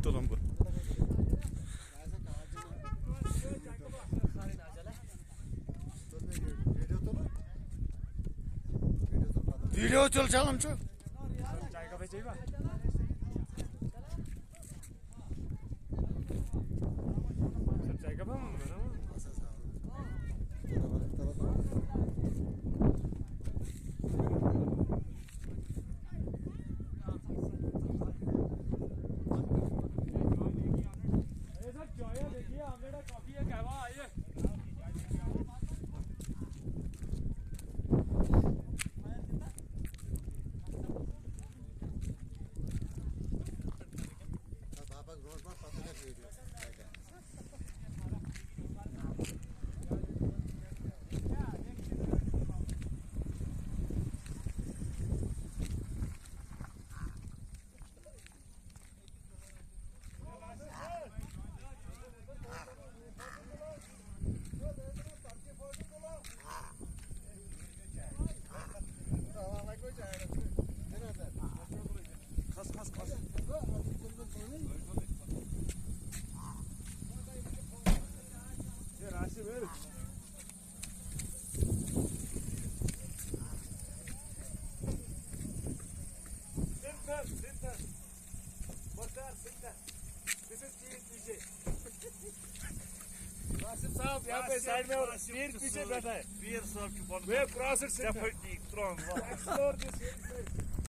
तुलूं बह वीडियो चल चलन चाय का चाहिए चाय का देखिए हमने कॉफी है कहवा आइए साहब यहाँ पे साइड में पीर पीछे बैठा है पीर साहब की